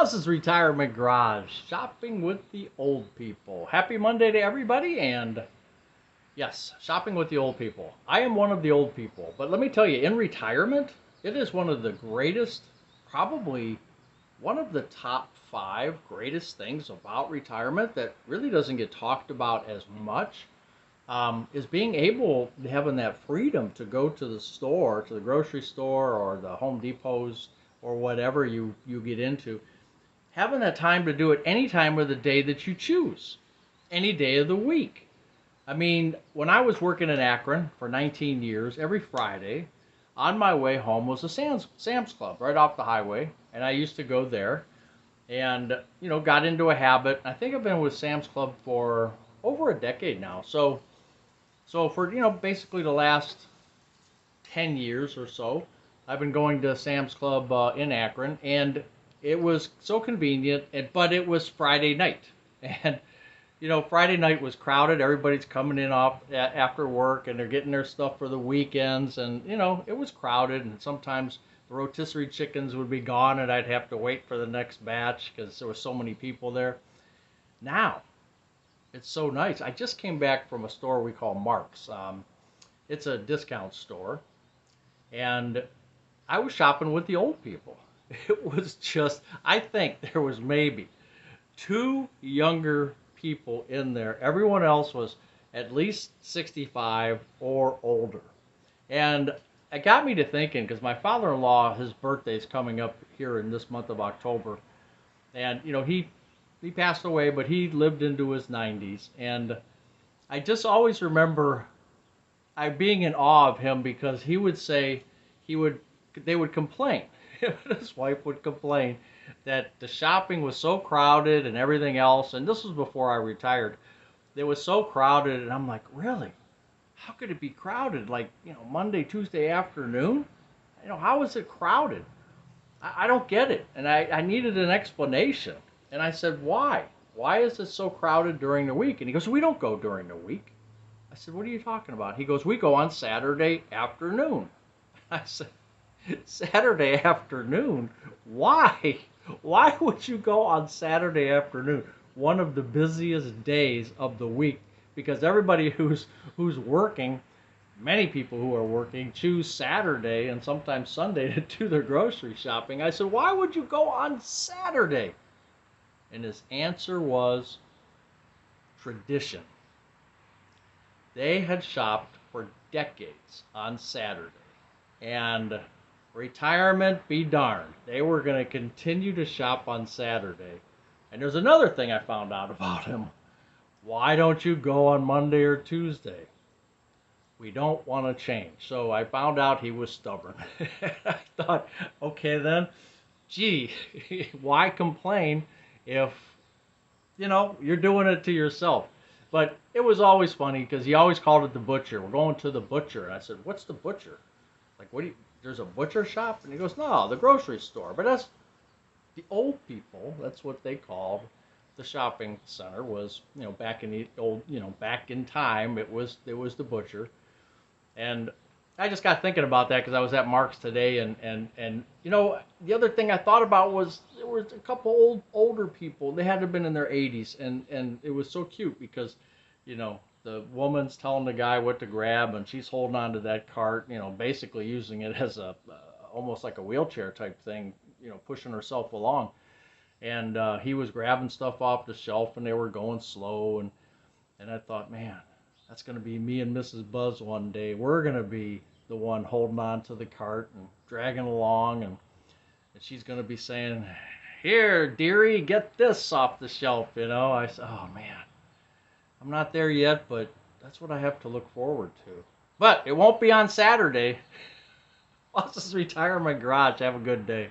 Buzz's Retirement Garage, shopping with the old people. Happy Monday to everybody, and yes, shopping with the old people. I am one of the old people, but let me tell you, in retirement, it is one of the greatest, probably one of the top five greatest things about retirement that really doesn't get talked about as much. Is being able, having that freedom to go to the store, to the grocery store or the Home Depots or whatever you get into, having that time to do it any time of the day that you choose, any day of the week. I mean, when I was working in Akron for 19 years, every Friday, on my way home was a Sam's Club right off the highway, and I used to go there and, got into a habit. I think I've been with Sam's Club for over a decade now. So for, basically the last 10 years or so, I've been going to Sam's Club in Akron, and it was so convenient, but it was Friday night. And, Friday night was crowded. Everybody's coming in off after work, and they're getting their stuff for the weekends. And, it was crowded, and sometimes the rotisserie chickens would be gone, and I'd have to wait for the next batch because there were so many people there. Now, it's so nice. I just came back from a store we call Mark's. It's a discount store, and I was shopping with the old people. It was just, I think there was maybe two younger people in there. Everyone else was at least 65 or older. And it got me to thinking, because my father-in-law, his birthday's coming up here in this month of October. And, he passed away, but he lived into his 90s. And I just always remember I being in awe of him because he would say they would complain. His wife would complain that the shopping was so crowded and everything else. And this was before I retired. It was so crowded, and I'm like, really? How could it be crowded? Like, Monday, Tuesday afternoon? How is it crowded? I don't get it. And I needed an explanation. And I said, why? Why is it so crowded during the week? And he goes, we don't go during the week. I said, what are you talking about? He goes, we go on Saturday afternoon. I said, Saturday afternoon? Why? Why would you go on Saturday afternoon? One of the busiest days of the week. Because everybody who's working, many people who are working, choose Saturday and sometimes Sunday to do their grocery shopping. I said, why would you go on Saturday? And his answer was tradition. They had shopped for decades on Saturday. And retirement be darned. They were going to continue to shop on Saturday. And there's another thing I found out about him. Why don't you go on Monday or Tuesday? We don't want to change. So I found out he was stubborn. I thought, okay then, gee, why complain if, you're doing it to yourself? But it was always funny because he always called it the butcher. We're going to the butcher. And I said, what's the butcher? Like, there's a butcher shop? And he goes, no, the grocery store. But that's the old people. That's what they called the shopping center was, back in the old, back in time, it was the butcher. And I just got thinking about that because I was at Mark's today, and the other thing I thought about was there was a couple older people. They had to have been in their 80s, and it was so cute because, the woman's telling the guy what to grab, and she's holding on to that cart, basically using it as a almost like a wheelchair type thing, pushing herself along. And he was grabbing stuff off the shelf, and they were going slow, and I thought, man, that's going to be me and Mrs. Buzz one day. We're going to be the one holding on to the cart and dragging along, and she's going to be saying, here, dearie, get this off the shelf, I said, oh, man, I'm not there yet, but that's what I have to look forward to. But it won't be on Saturday. This is Retirement Garage. Have a good day.